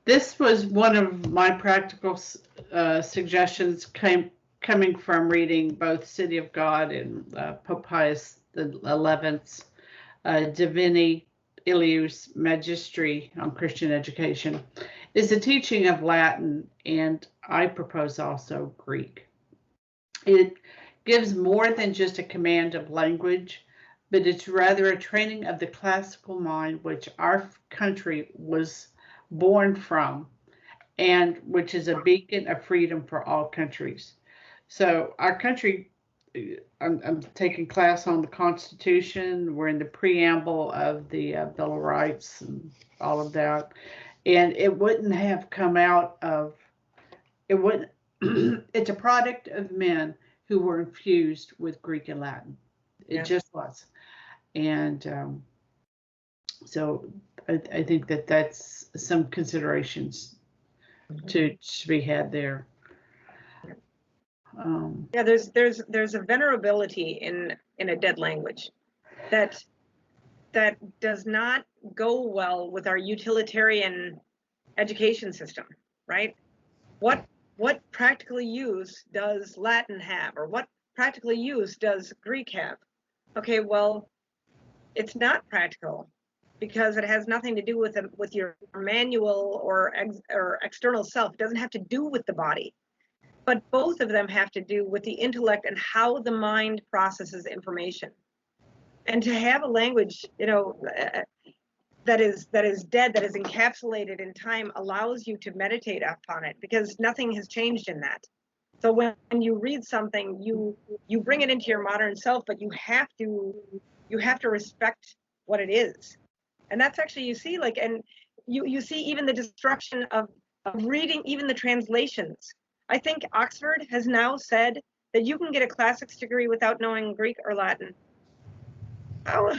This was one of my practical suggestions coming from reading both City of God and Pope Pius the 11th's Divini Ilius Magistri on Christian education, is the teaching of Latin, and I propose also Greek. It gives more than just a command of language, but it's rather a training of the classical mind, which our country was born from, and which is a beacon of freedom for all countries. So our country, I'm taking class on the Constitution. We're in the preamble of the Bill of Rights and all of that. And it wouldn't have come out of, it wouldn't, it's a product of men who were infused with Greek and Latin. It Yeah. just was. And so I think that that's some considerations to be had there. Yeah, there's a venerability in a dead language that does not go well with our utilitarian education system, right? What practical use does Latin have, or what practical use does Greek have? Okay, well, it's not practical because it has nothing to do with your manual or external self. It doesn't have to do with the body. But both of them have to do with the intellect and how the mind processes information. And to have a language, that is dead, that is encapsulated in time, allows you to meditate upon it, because nothing has changed in that. So when you read something, you bring it into your modern self, but you have to respect what it is. And that's actually, you see, like, and you see even the destruction of reading even the translations. I think Oxford has now said that you can get a classics degree without knowing Greek or Latin. How?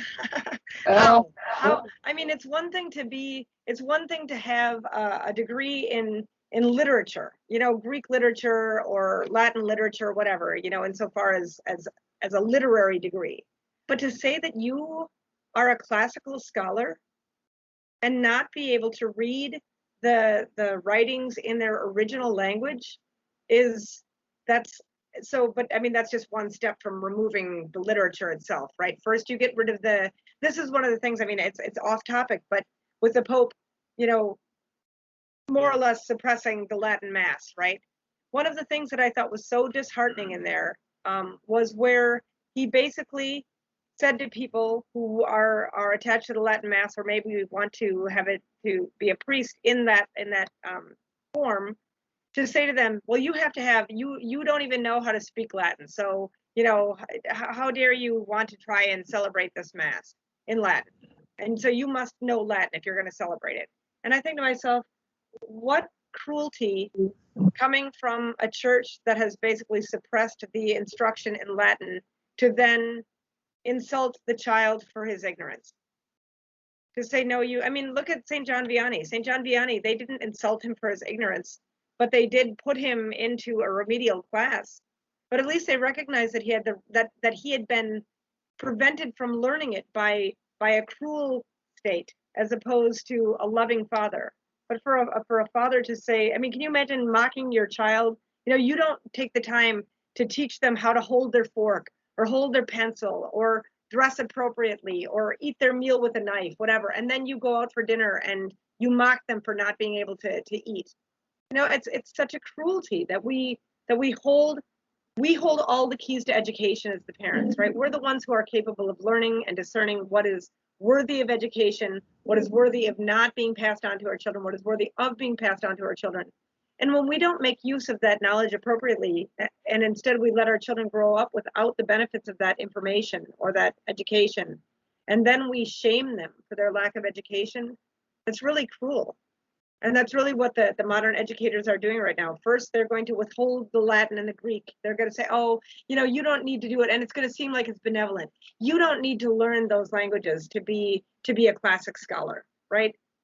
I mean, it's one thing to have a degree in literature, Greek literature or Latin literature, whatever, insofar as a literary degree. But to say that you are a classical scholar and not be able to read the writings in their original language but I mean, that's just one step from removing the literature itself, right? First you get rid of this is one of the things, I mean, it's off topic, but with the Pope, more or less suppressing the Latin Mass, right? One of the things that I thought was so disheartening in there was where he basically said to people who are attached to the Latin Mass, or maybe we want to have it to be a priest in that form, to say to them, well, you have to have, you don't even know how to speak Latin. So, how dare you want to try and celebrate this Mass in Latin? And so you must know Latin if you're going to celebrate it. And I think to myself, what cruelty coming from a church that has basically suppressed the instruction in Latin to then insult the child for his ignorance. To say, no, I mean, look at St. John Vianney. St. John Vianney, they didn't insult him for his ignorance, but they did put him into a remedial class. But at least they recognized that he had that he had been prevented from learning it by a cruel state, as opposed to a loving father. But for a father to say, I mean, can you imagine mocking your child? You don't take the time to teach them how to hold their fork or hold their pencil or dress appropriately or eat their meal with a knife, whatever. And then you go out for dinner and you mock them for not being able to eat. It's such a cruelty that we hold all the keys to education as the parents, right? We're the ones who are capable of learning and discerning what is worthy of education, what is worthy of not being passed on to our children, what is worthy of being passed on to our children. And when we don't make use of that knowledge appropriately, and instead we let our children grow up without the benefits of that information or that education, and then we shame them for their lack of education, it's really cruel. And that's really what the modern educators are doing right now. First, they're going to withhold the Latin and the Greek. They're going to say, oh, you don't need to do it. And it's going to seem like it's benevolent. You don't need to learn those languages to be a classic scholar, right?